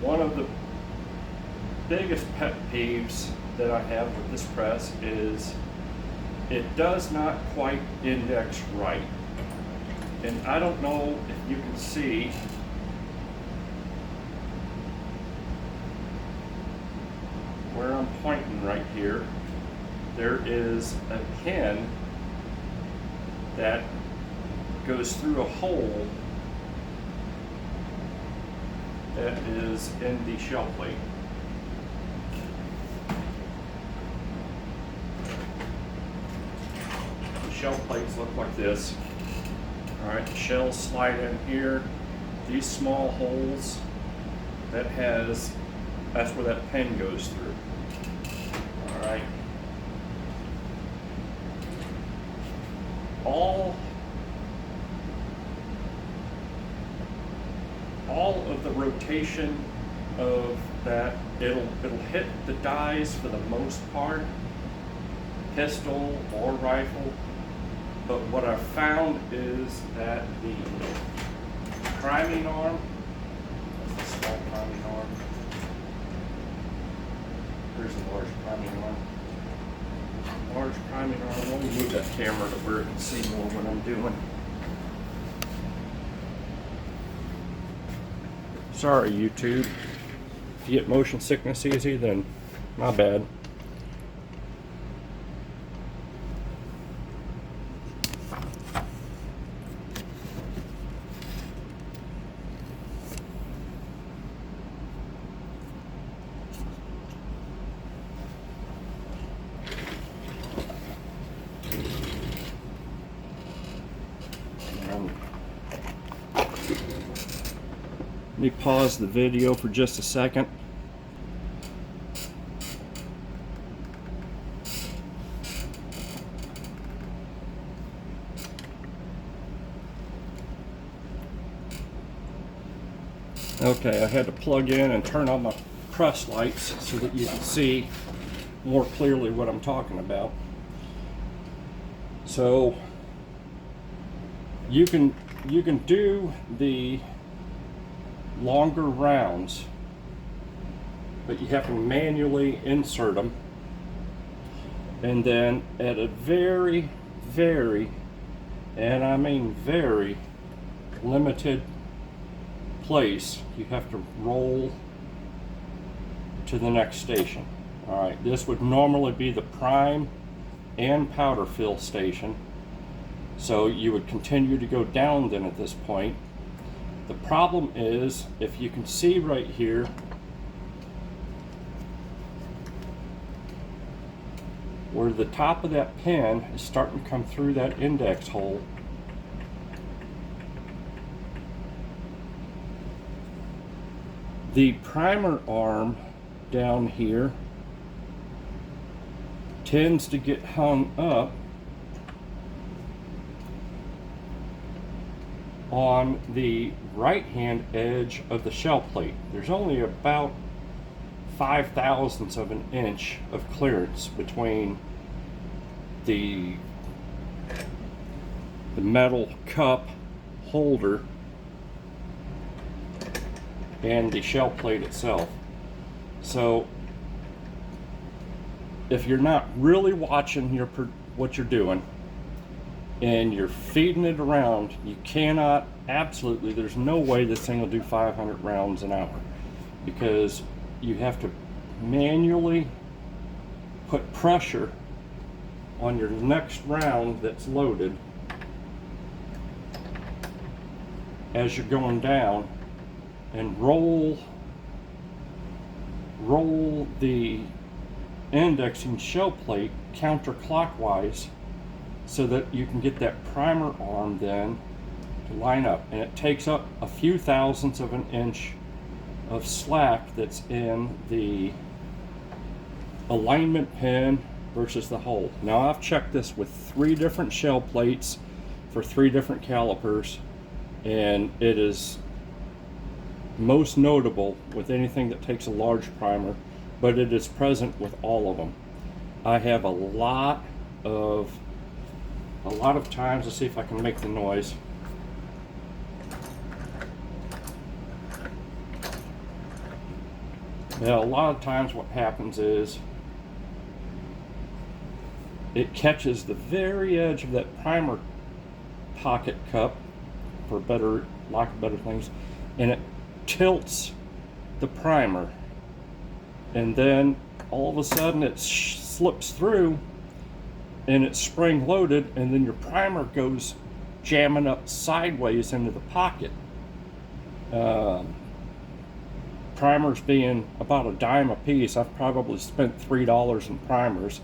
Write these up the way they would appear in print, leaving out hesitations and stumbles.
One of the biggest pet peeves that I have with this press is it does not quite index right. And I don't know if you can see where I'm pointing right here. There is a pin that goes through a hole that is in the shell plate. The shell plates look like this. Alright, the shells slide in here. These small holes, that's where that pin goes through. Alright. All of the rotation of that, it'll hit the dies for the most part, pistol or rifle. But what I've found is that the priming arm, that's the small priming arm. Here's a large priming arm. Large priming arm. Let me move that camera to where it can see more what I'm doing. Sorry, YouTube. If you get motion sickness easy, then my bad. Let me pause the video for just a second. Okay, I had to plug in and turn on my press lights so that you can see more clearly what I'm talking about. So you can do the longer rounds, but you have to manually insert them, and then at a very, and I mean very limited place, you have to roll to the next station. All right, this would normally be the prime and powder fill station, so you would continue to go down then at this point. The problem is, if you can see right here, where the top of that pin is starting to come through that index hole, the primer arm down here tends to get hung up on the right hand edge of the shell plate. There's only about 5/1000ths of an inch of clearance between the metal cup holder and the shell plate itself. So if you're not really watching what you're doing and you're feeding it around, you cannot, absolutely, there's no way this thing will do 500 rounds an hour, because you have to manually put pressure on your next round that's loaded as you're going down, and roll the indexing shell plate counterclockwise so that you can get that primer arm then to line up. And it takes up a few thousandths of an inch of slack that's in the alignment pin versus the hole. Now, I've checked this with 3 different shell plates for 3 different calipers, and it is most notable with anything that takes a large primer, but it is present with all of them. I have a lot of times, let's see if I can make the noise. Now, a lot of times what happens is it catches the very edge of that primer pocket cup, for better lack of better things, and it tilts the primer, and then all of a sudden it slips through and it's spring loaded, and then your primer goes jamming up sideways into the pocket. Primers being about a dime a piece, I've probably spent $3 in primers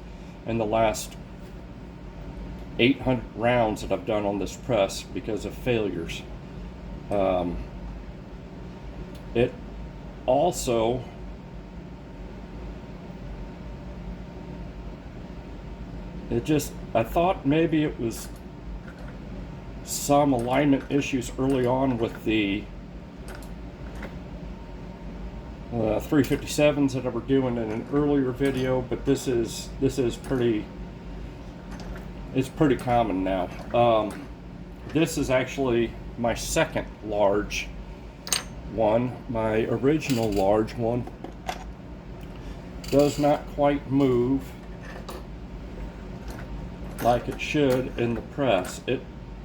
in the last 800 rounds that I've done on this press because of failures. It also I thought maybe it was some alignment issues early on with the 357s that I were doing in an earlier video, but this is pretty, it's pretty common now. This is actually my second large one. My original large one does not quite move like it should in the press.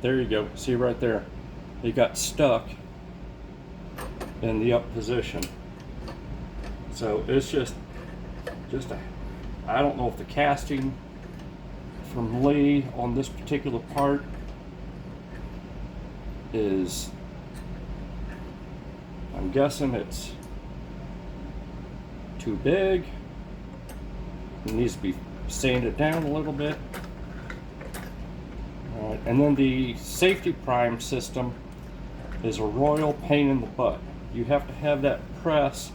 There you go, see right there, it got stuck in the up position. So it's just I don't know if the casting from Lee on this particular part is, I'm guessing it's too big. It needs to be sanded down a little bit. All right, and then the safety prime system is a royal pain in the butt. You have to have that press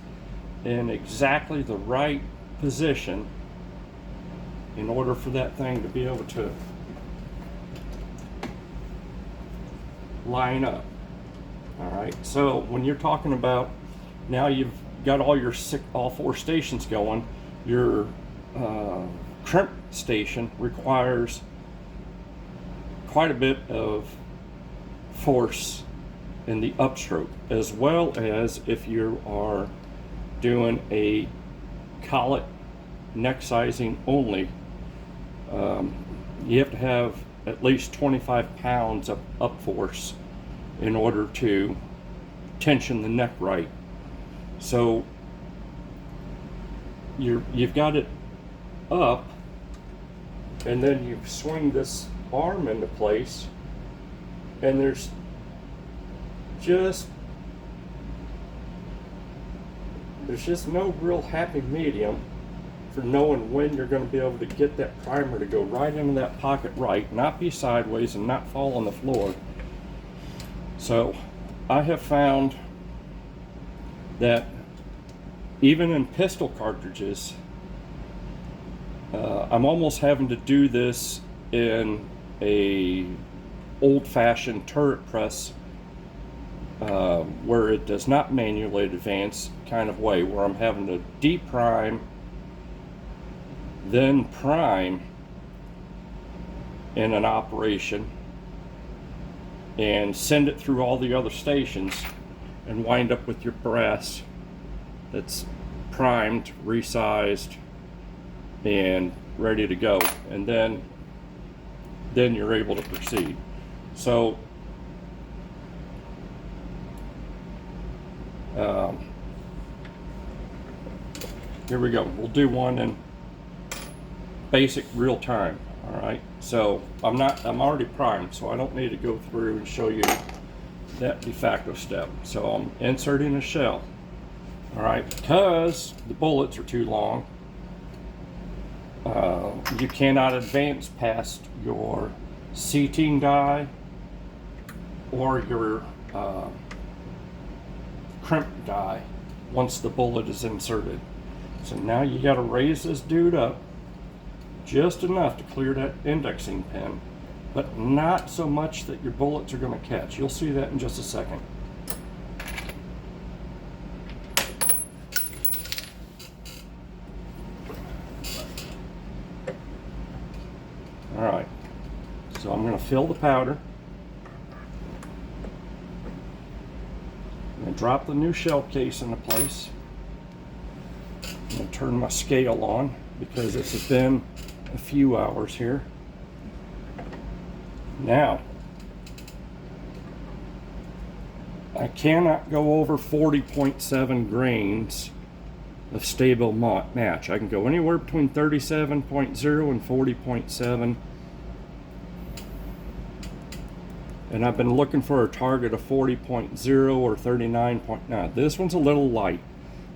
in exactly the right position in order for that thing to be able to line up. All right, so when you're talking about now you've got all 4 stations going, your crimp station requires quite a bit of force in the upstroke, as well as if you are doing a collet neck sizing only, you have to have at least 25 pounds of up force in order to tension the neck right. So you've got it up, and then you swing this arm into place, and there's just no real happy medium for knowing when you're going to be able to get that primer to go right into that pocket right, not be sideways and not fall on the floor. So I have found that even in pistol cartridges, I'm almost having to do this in a old-fashioned turret press where it does not manually advance kind of way, where I'm having to deprime, then prime in an operation and send it through all the other stations and wind up with your brass that's primed, resized, and ready to go, and then you're able to proceed. So here we go. We'll do one in basic real time. All right, so I'm already primed, so I don't need to go through and show you that de facto step. So I'm inserting a shell. All right, because the bullets are too long, you cannot advance past your seating die or your crimp die once the bullet is inserted. So now you got to raise this dude up just enough to clear that indexing pin, but not so much that your bullets are going to catch. You'll see that in just a second. All right, so I'm going to fill the powder and drop the new shell case into place. I'm going to turn my scale on because this has been a few hours here. Now, I cannot go over 40.7 grains of stable match. I can go anywhere between 37.0 and 40.7. And I've been looking for a target of 40.0 or 39.9. This one's a little light,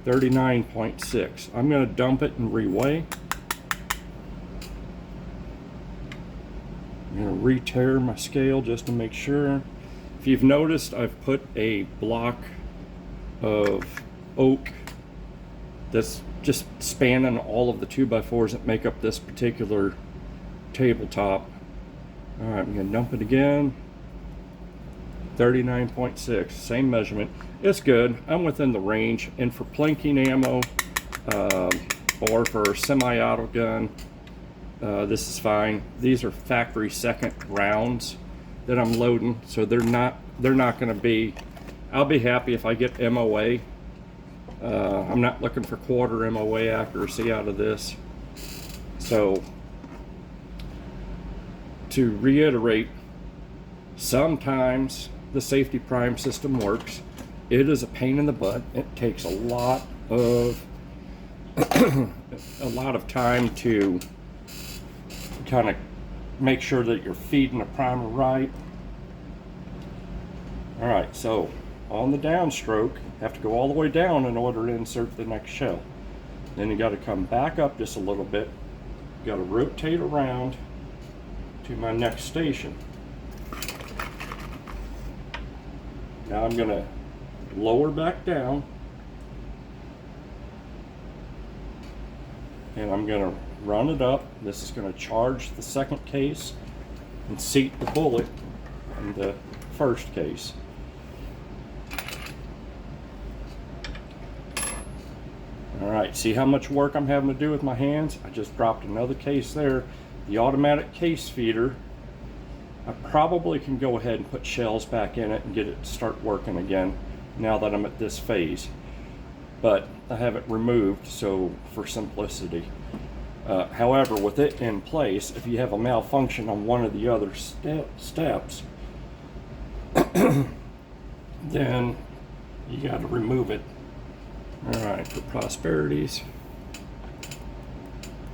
39.6. I'm going to dump it and reweigh. I'm going to re-tear my scale just to make sure. If you've noticed, I've put a block of oak that's just spanning all of the 2x4s that make up this particular tabletop. All right, I'm going to dump it again. 39.6, same measurement. It's good. I'm within the range. And for planking ammo or for a semi-auto gun, this is fine. These are factory second rounds that I'm loading, so they're not going to be. I'll be happy if I get MOA. I'm not looking for quarter MOA accuracy out of this. So to reiterate, sometimes the safety prime system works. It is a pain in the butt. It takes a lot of time to kind of make sure that you're feeding the primer right. All right, so on the downstroke, have to go all the way down in order to insert the next shell. Then you got to come back up just a little bit. Got to rotate around to my next station. Now I'm going to lower back down, and I'm going to run it up. This is going to charge the second case and seat the bullet in the first case. Alright, see how much work I'm having to do with my hands? I just dropped another case there. The automatic case feeder, I probably can go ahead and put shells back in it and get it to start working again now that I'm at this phase. But I have it removed, so for simplicity. However, with it in place, if you have a malfunction on one of the other steps, then you got to remove it. All right, for prosperities,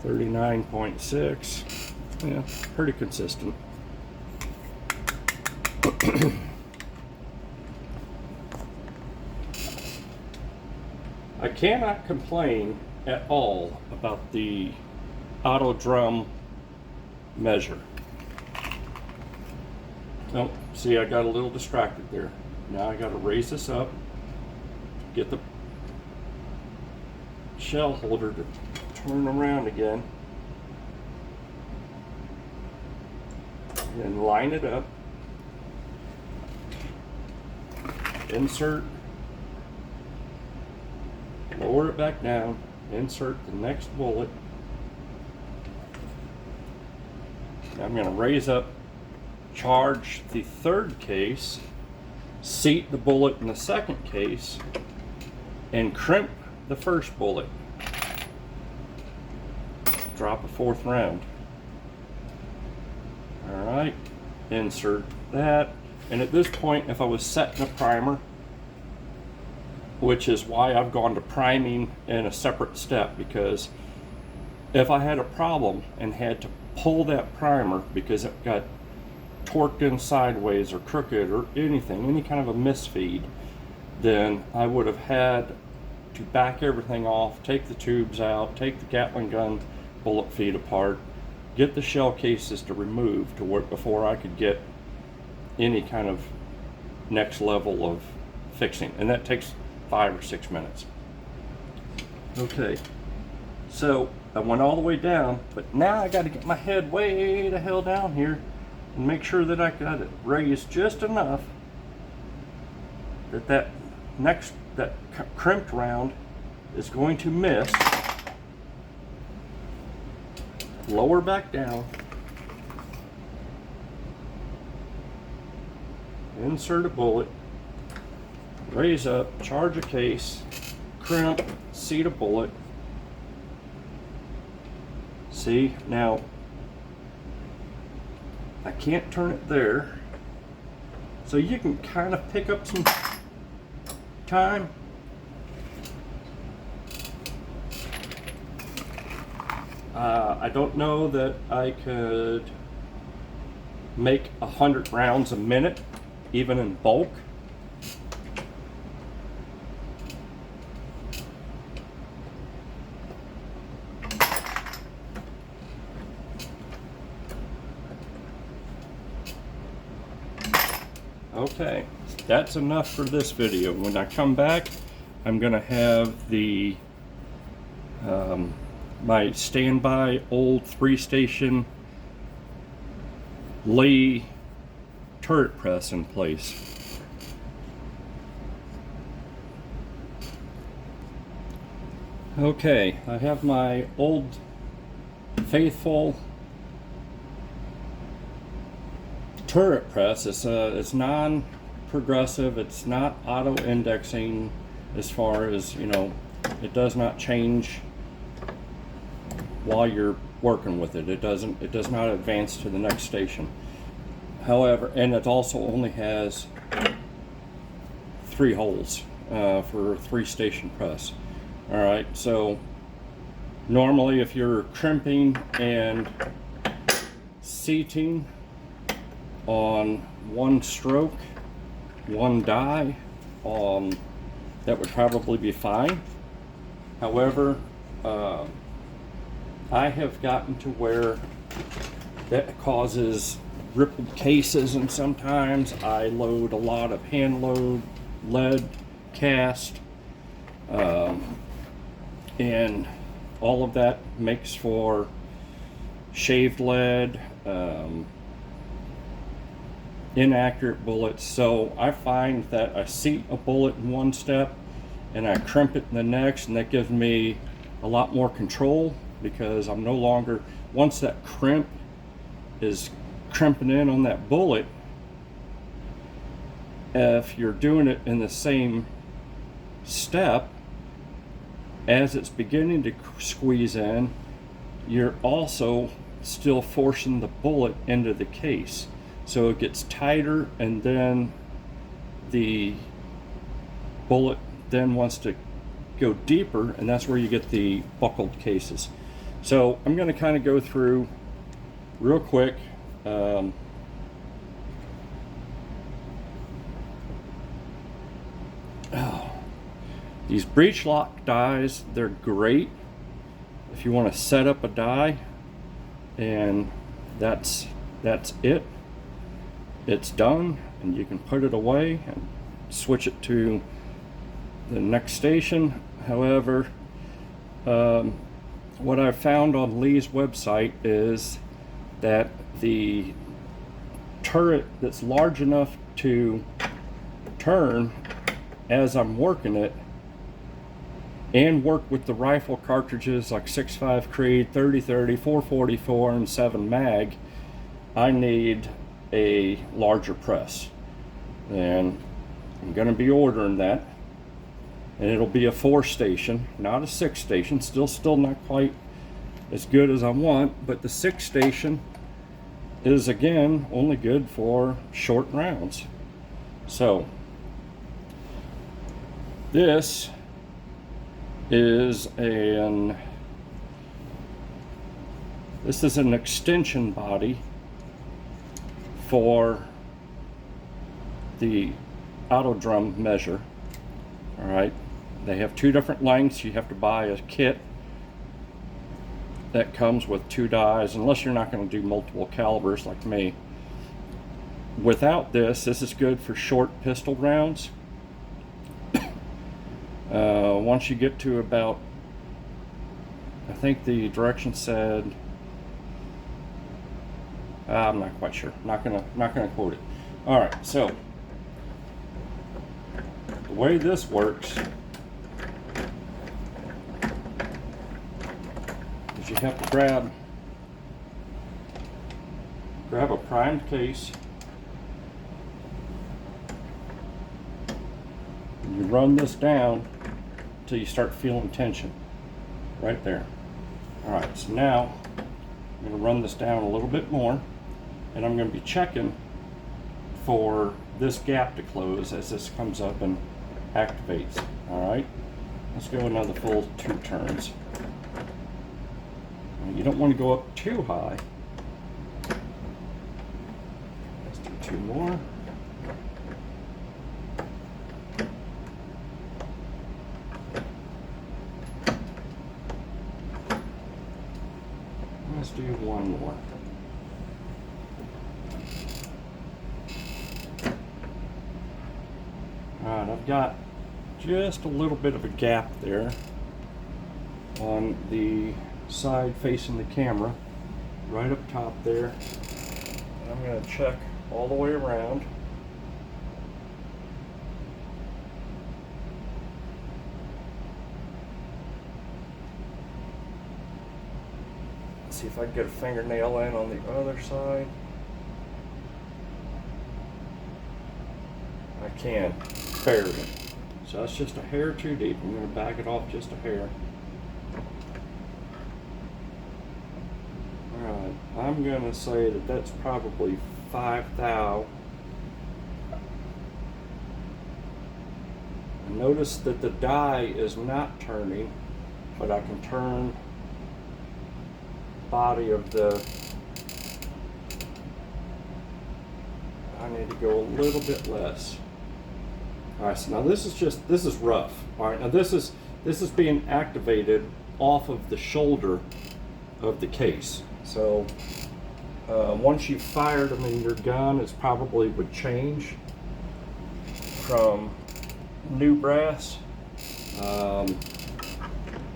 39.6, yeah, pretty consistent. I cannot complain at all about the auto drum measure. Oh, see, I got a little distracted there. Now I got to raise this up, get the shell holder to turn around again, and line it up, insert, lower it back down, insert the next bullet. Now I'm going to raise up, charge the third case, seat the bullet in the second case, and crimp the first bullet. Drop a fourth round. Alright, insert that. And at this point, if I was setting a primer, which is why I've gone to priming in a separate step, because if I had a problem and had to pull that primer because it got torqued in sideways or crooked or anything, any kind of a misfeed, then I would have had to back everything off, take the tubes out, take the Gatling gun bullet feed apart, get the shell cases to remove to work before I could get any kind of next level of fixing, and that takes 5 or 6 minutes. Okay, so I went all the way down, but now I got to get my head way the hell down here and make sure that I got it raised just enough that that crimped round is going to miss. Lower back down, insert a bullet, raise up, charge a case, crimp, seat a bullet, See, now I can't turn it there, so you can kind of pick up some time. I don't know that I could make 100 rounds a minute, even in bulk. Okay, that's enough for this video. When I come back, I'm gonna have the my standby old 3-station Lee turret press in place. Okay, I have my old faithful turret press. It's non-progressive. It's not auto-indexing as far as, you know, it does not change while you're working with it. It does not advance to the next station. However, and it also only has 3 holes for a 3-station press. All right, so normally if you're crimping and seating on 1 stroke, 1 die, that would probably be fine. However, I have gotten to where that causes rippled cases, and sometimes I load a lot of hand load lead cast, and all of that makes for shaved lead, inaccurate bullets. So I find that I seat a bullet in one step and I crimp it in the next, and that gives me a lot more control, because I'm no longer, once that crimp is crimping in on that bullet, if you're doing it in the same step as it's beginning to squeeze in, you're also still forcing the bullet into the case. So it gets tighter, and then the bullet then wants to go deeper, and that's where you get the buckled cases. So I'm going to kind of go through real quick. These breech lock dies, they're great if you want to set up a die, and that's it. It's done, and you can put it away and switch it to the next station. However, what I've found on Lee's website is that the turret that's large enough to turn as I'm working it and work with the rifle cartridges like 6.5 Creed, 30-30, 444, and 7 mag, I need a larger press. And I'm going to be ordering that, and it'll be a 4-station, not a 6-station. Still not quite as good as I want, but the 6-station is again only good for short rounds. So this is an extension body for the auto drum measure. All right, they have 2 different lengths. You have to buy a kit that comes with 2 dies, unless you're not going to do multiple calibers like me. Without this is good for short pistol rounds. Once you get to about, I think the direction said, I'm not quite sure. Not gonna quote it. All right, so the way this works is you have to grab a primed case, and you run this down until you start feeling tension right there. All right, so now I'm going to run this down a little bit more, and I'm going to be checking for this gap to close as this comes up and activates. All right, let's go another full 2 turns. You don't want to go up too high. Let's do 2 more. Let's do 1 more. Alright, I've got just a little bit of a gap there on the side facing the camera, right up top there. And I'm going to check all the way around. See if I can get a fingernail in on the other side. I can, barely. So that's just a hair too deep. I'm going to back it off just a hair. Alright, I'm going to say that that's probably 5 thou. Notice that the die is not turning, but I can turn body of the, I need to go a little bit less. Alright, so now this is rough. Alright, now this is being activated off of the shoulder of the case. So once you fired them in your gun, it probably would change from new brass.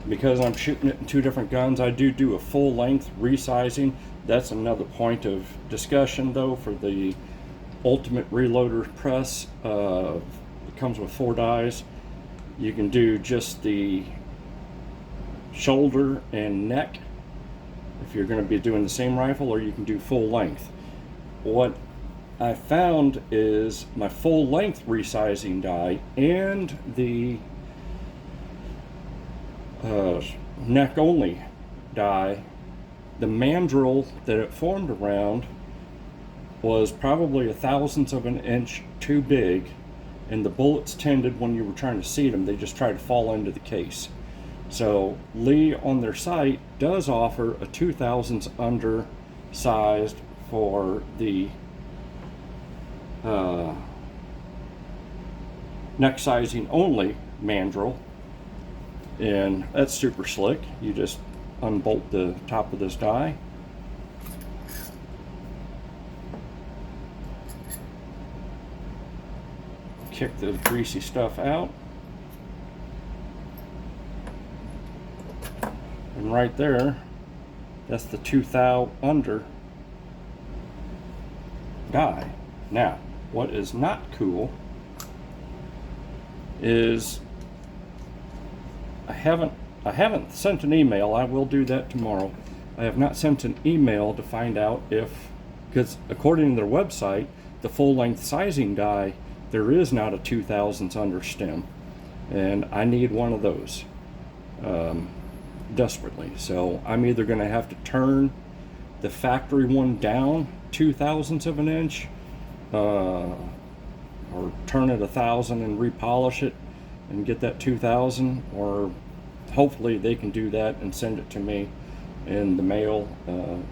Because I'm shooting it in 2 different guns, I do a full length resizing. That's another point of discussion though for the Ultimate Reloader press. It comes with 4 dies. You can do just the shoulder and neck if you're going to be doing the same rifle, or you can do full length. What I found is my full length resizing die and the neck only die, the mandrel that it formed around was probably 1/1000th of an inch too big, and the bullets tended, when you were trying to seat them, they just tried to fall into the case. So Lee on their site does offer a 2/1000th undersized for the neck sizing only mandrel. And that's super slick. You just unbolt the top of this die. Kick the greasy stuff out. And right there, that's the 2 thou under die. Now, what is not cool is I haven't sent an email. I will do that tomorrow. I have not sent an email to find out if, because according to their website, the full length sizing die, there is not a 2/1000th under stem, and I need one of those desperately. So I'm either going to have to turn the factory one down 2/1000ths of an inch, or turn it 1,000 and repolish it and get that 2,000, or hopefully they can do that and send it to me in the mail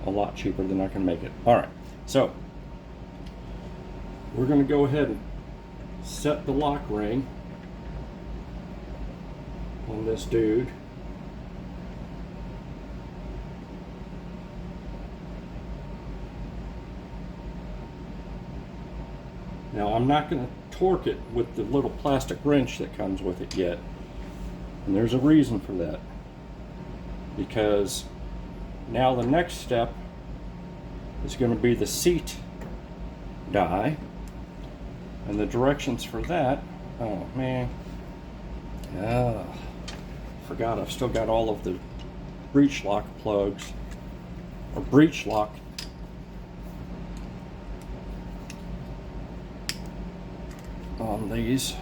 a lot cheaper than I can make it. All right, so we're going to go ahead and set the lock ring on this dude. Now I'm not going to torque it with the little plastic wrench that comes with it yet, and there's a reason for that, because now the next step is going to be the seat die, and the directions for that, oh man, forgot I've still got all of the breech lock plugs, or breech lock on these.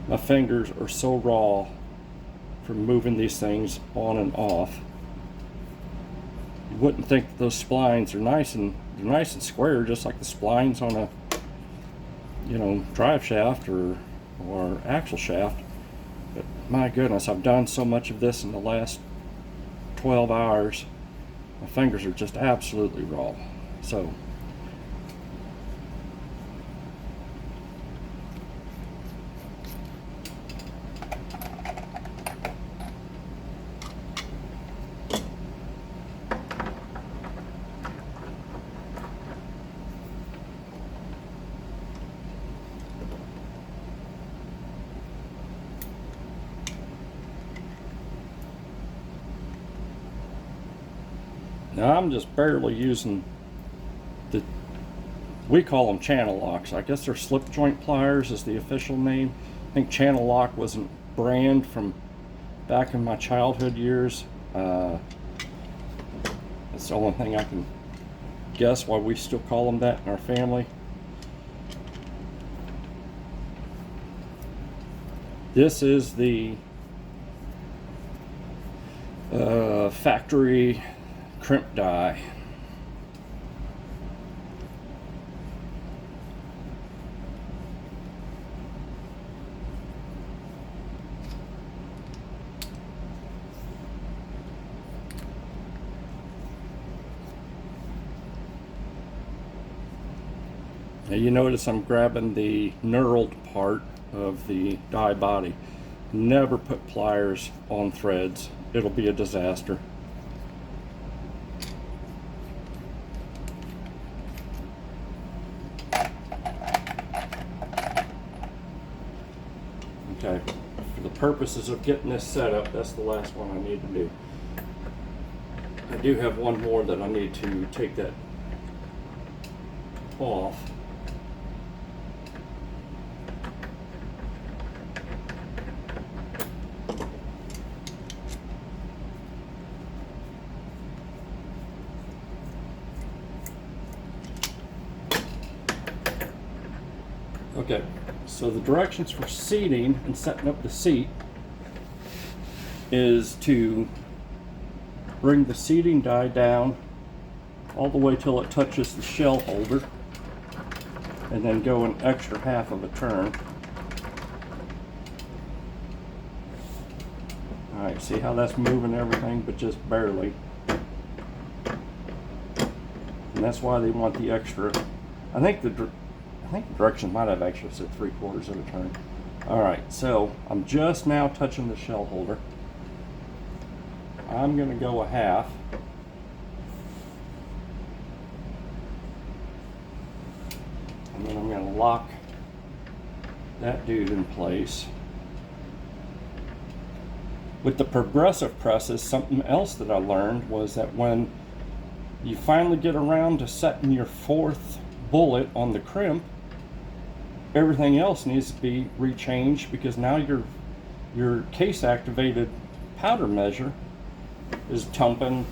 My fingers are so raw from moving these things on and off. You wouldn't think that those splines are nice and square, just like the splines on a, you know, drive shaft or axle shaft. But my goodness, I've done so much of this in the last 12 hours. My fingers are just absolutely raw. So now I'm just barely using we call them channel locks. I guess they're slip joint pliers is the official name. I think channel lock was a brand from back in my childhood years. That's the only thing I can guess why we still call them that in our family. This is the factory crimp die. Now you notice I'm grabbing the knurled part of the die body. Never put pliers on threads. It'll be a disaster. Okay, for the purposes of getting this set up, that's the last one I need to do. I do have one more that I need to take that off. Okay, so the directions for seating and setting up the seat is to bring the seating die down all the way till it touches the shell holder and then go an extra half of a turn. Alright, see how that's moving everything, but just barely. And that's why they want the extra. I think the direction might have actually said 3/4 of a turn. Alright, so I'm just now touching the shell holder. I'm going to go a half. And then I'm going to lock that dude in place. With the progressive presses, something else that I learned was that when you finally get around to setting your 4th bullet on the crimp, everything else needs to be rechanged, because now your case activated powder measure is dumping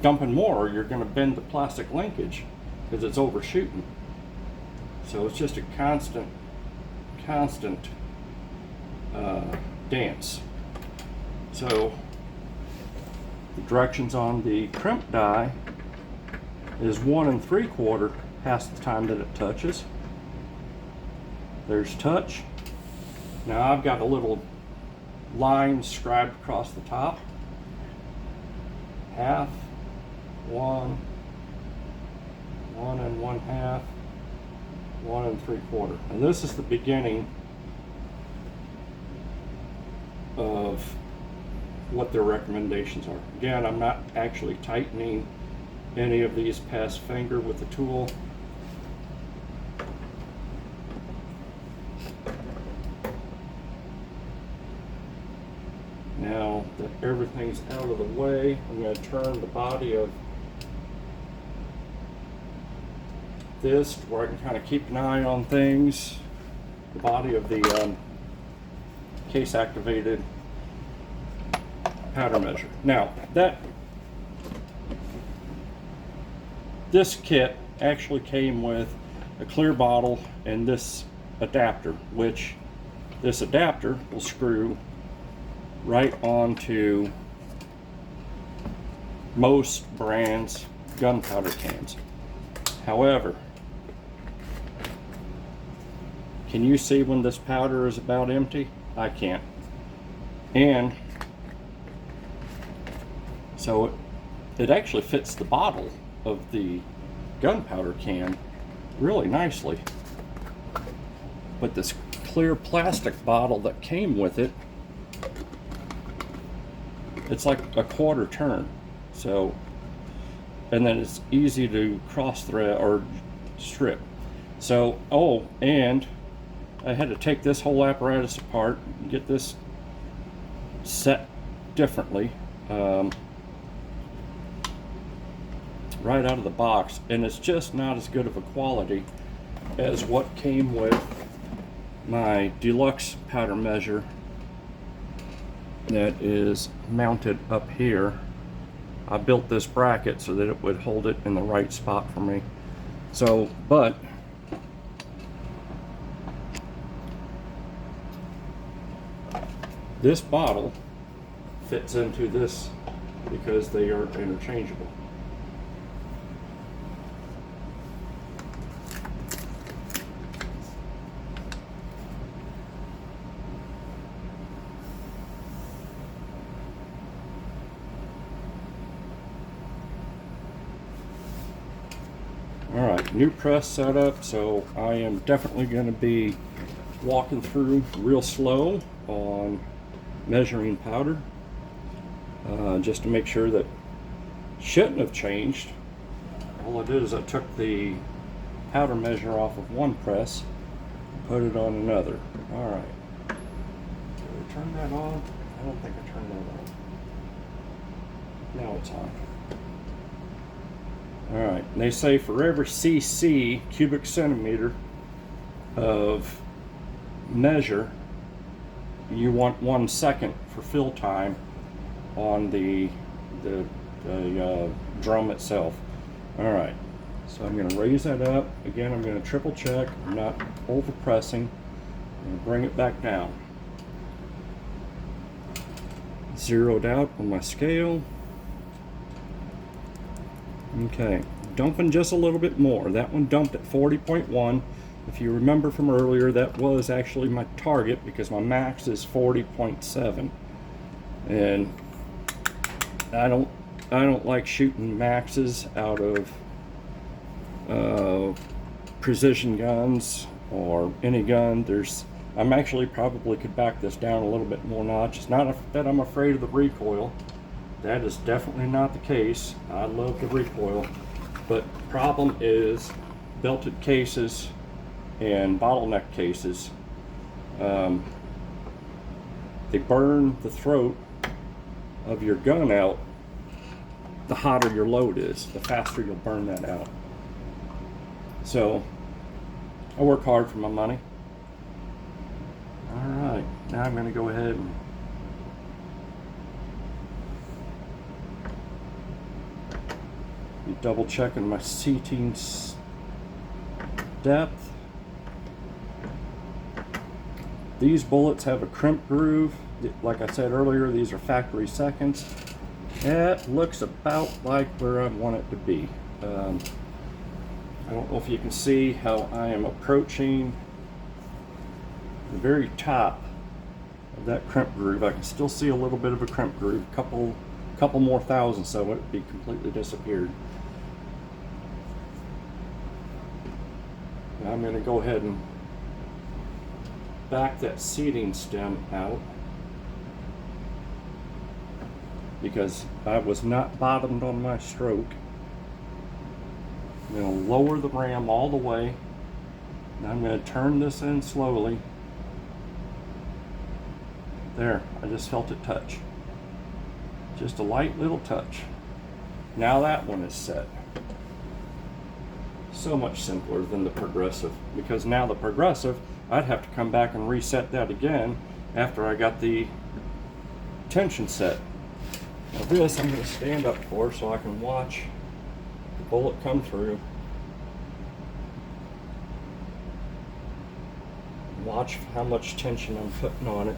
more, or you're going to bend the plastic linkage because it's overshooting. So it's just a constant dance. So the directions on the crimp die is 1 3/4 past the time that it touches. There's touch. Now I've got a little line scribed across the top. Half, 1, 1 1/2, 1 3/4. And this is the beginning of what their recommendations are. Again, I'm not actually tightening any of these past finger with the tool. Now that everything's out of the way, I'm going to turn the body of this to where I can kind of keep an eye on things. The body of the case activated powder measure. Now this kit actually came with a clear bottle and this adapter, which this adapter will screw right onto most brands' gunpowder cans. However, can you see when this powder is about empty? I can't. And so it actually fits the bottle of the gunpowder can really nicely. But this clear plastic bottle that came with it, it's like a quarter turn. So, and then it's easy to cross thread or strip. So, oh, and I had to take this whole apparatus apart and get this set differently right out of the box, and it's just not as good of a quality as what came with my deluxe powder measure that is mounted up here. I built this bracket so that it would hold it in the right spot for me. So, but this bottle fits into this because they are interchangeable. Alright, new press setup, so I am definitely going to be walking through real slow on measuring powder, just to make sure that shouldn't have changed. All I did is I took the powder measure off of one press and put it on another. Alright, did I turn that on? I don't think I turned that on. Now it's on. Alright, and they say for every cc, cubic centimeter of measure, you want 1 second for fill time on the drum itself. Alright, so I'm going to raise that up. Again, I'm going to triple check. I'm not over pressing. I'm going to bring it back down. Zeroed out on my scale. Okay, dumping just a little bit more. That one dumped at 40.1. If you remember from earlier, that was actually my target because my max is 40.7. And I don't like shooting maxes out of precision guns or any gun. I'm actually probably could back this down a little bit more notch. It's not that I'm afraid of the recoil. That is definitely not the case. I love the recoil, but the problem is belted cases and bottleneck cases. They burn the throat of your gun out. The hotter your load is, the faster you'll burn that out. So I work hard for my money. All right, now I'm going to go ahead and double checking my seating depth. These bullets have a crimp groove. Like I said earlier, these are factory seconds. It looks about like where I want it to be. I don't know if you can see how I am approaching the very top of that crimp groove. I can still see a little bit of a crimp groove, couple more thousand, so it would be completely disappeared. Now I'm going to go ahead and back that seating stem out because I was not bottomed on my stroke. I'm going to lower the ram all the way. Now I'm going to turn this in slowly. There, I just felt it touch. Just a light little touch. Now that one is set. So much simpler than the Progressive, because now the Progressive, I'd have to come back and reset that again after I got the tension set. Now this I'm going to stand up for so I can watch the bullet come through. Watch how much tension I'm putting on it.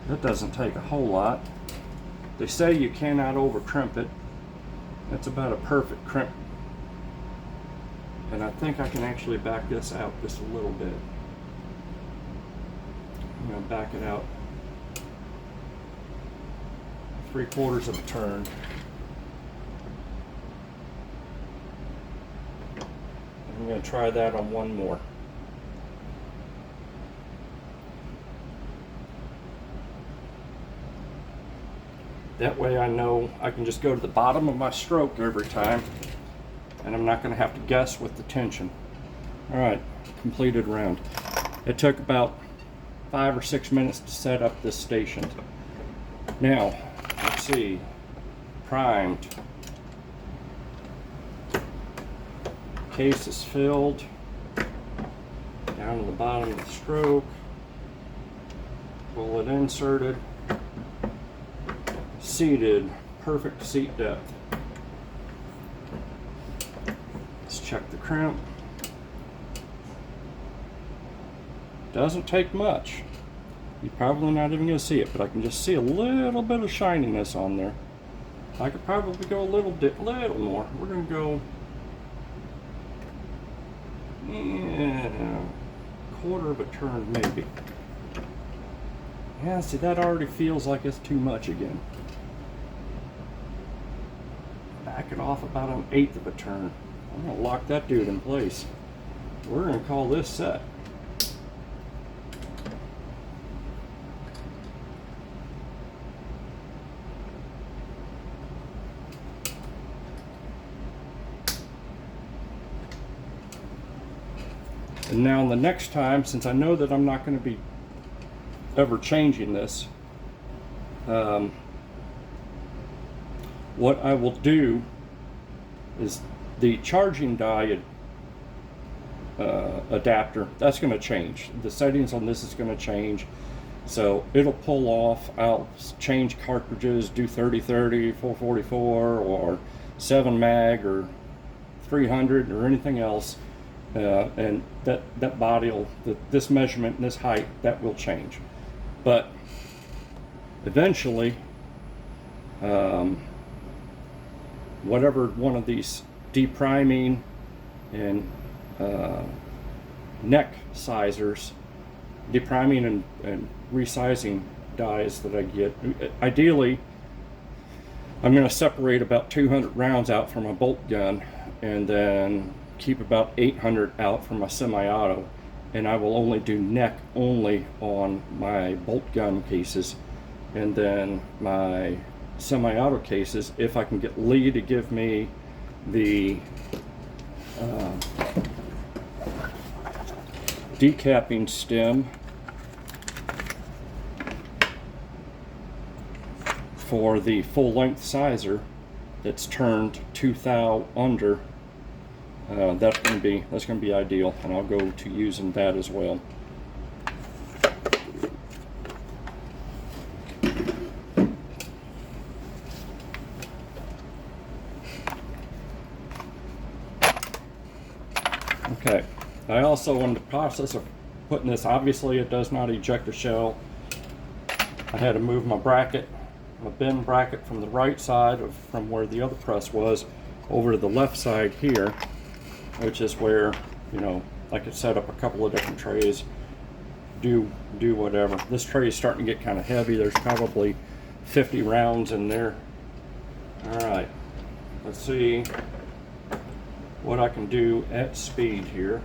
That doesn't take a whole lot. They say you cannot over crimp it. That's about a perfect crimp. And I think I can actually back this out just a little bit. I'm going to back it out 3/4 of a turn. I'm going to try that on one more. That way I know I can just go to the bottom of my stroke every time, and I'm not going to have to guess with the tension. All right, completed round. It took about 5 or 6 minutes to set up this station. Now, let's see, primed. Case is filled. Down to the bottom of the stroke. Bullet inserted. Seated, perfect seat depth. Let's check the crimp. Doesn't take much. You're probably not even going to see it, but I can just see a little bit of shininess on there. I could probably go a little more. We're going to go, yeah, 1/4 of a turn maybe. Yeah, see, that already feels like it's too much again. Back it off about 1/8 of a turn. I'm going to lock that dude in place. We're going to call this set. And now the next time, since I know that I'm not going to be ever changing this, what I will do is the charging die adapter, that's going to change. The settings on this is going to change. So it'll pull off. I'll change cartridges, do 30-30, 444, or 7 mag, or 300, or anything else. And that body will, this measurement and this height, that will change. But eventually, whatever one of these depriming and neck sizers, depriming and resizing dies that I get, ideally I'm going to separate about 200 rounds out from a bolt gun, and then keep about 800 out from my semi-auto, and I will only do neck only on my bolt gun cases, and then my semi-auto cases, if I can get Lee to give me the decapping stem for the full length sizer that's turned 2 thou under, that's going to be ideal, and I'll go to using that as well. Okay, I also, in the process of putting this, obviously it does not eject the shell. I had to move my bracket, my bin bracket, from the right side from where the other press was over to the left side here, which is where, you know, I could set up a couple of different trays, do whatever. This tray is starting to get kind of heavy. There's probably 50 rounds in there. All right, let's see what I can do at speed here.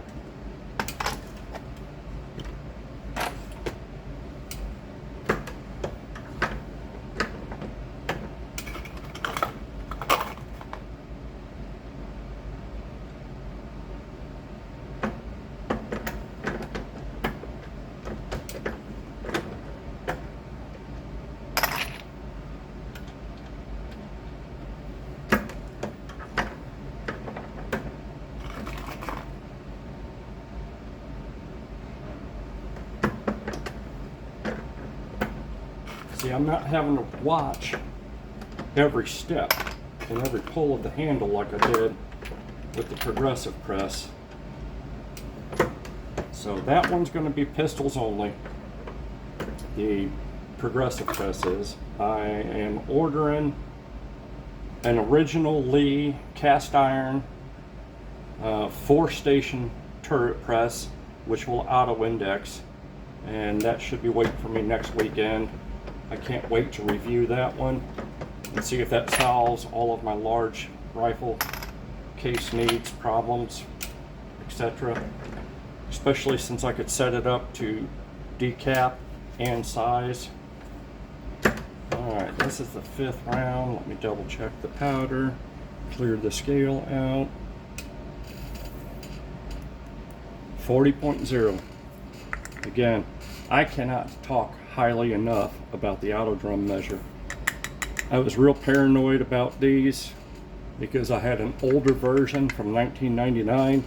See, I'm not having to watch every step and every pull of the handle like I did with the progressive press. So that one's going to be pistols only. The progressive press is. I am ordering an original Lee cast iron 4-station turret press, which will auto index, and that should be waiting for me next weekend. I can't wait to review that one and see if that solves all of my large rifle case needs, problems, etc. Especially since I could set it up to decap and size. Alright, this is the 5th round. Let me double check the powder, clear the scale out. 40.0. Again, I cannot talk highly enough about the auto drum measure. I was real paranoid about these because I had an older version from 1999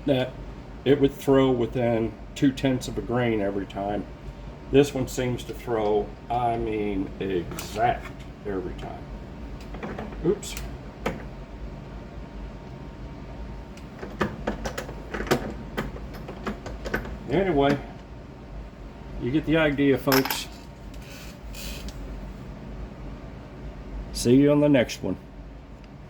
that it would throw within 0.2 of a grain every time. This one seems to throw, I mean, exact every time. Oops. Anyway, you get the idea, folks. See you on the next one.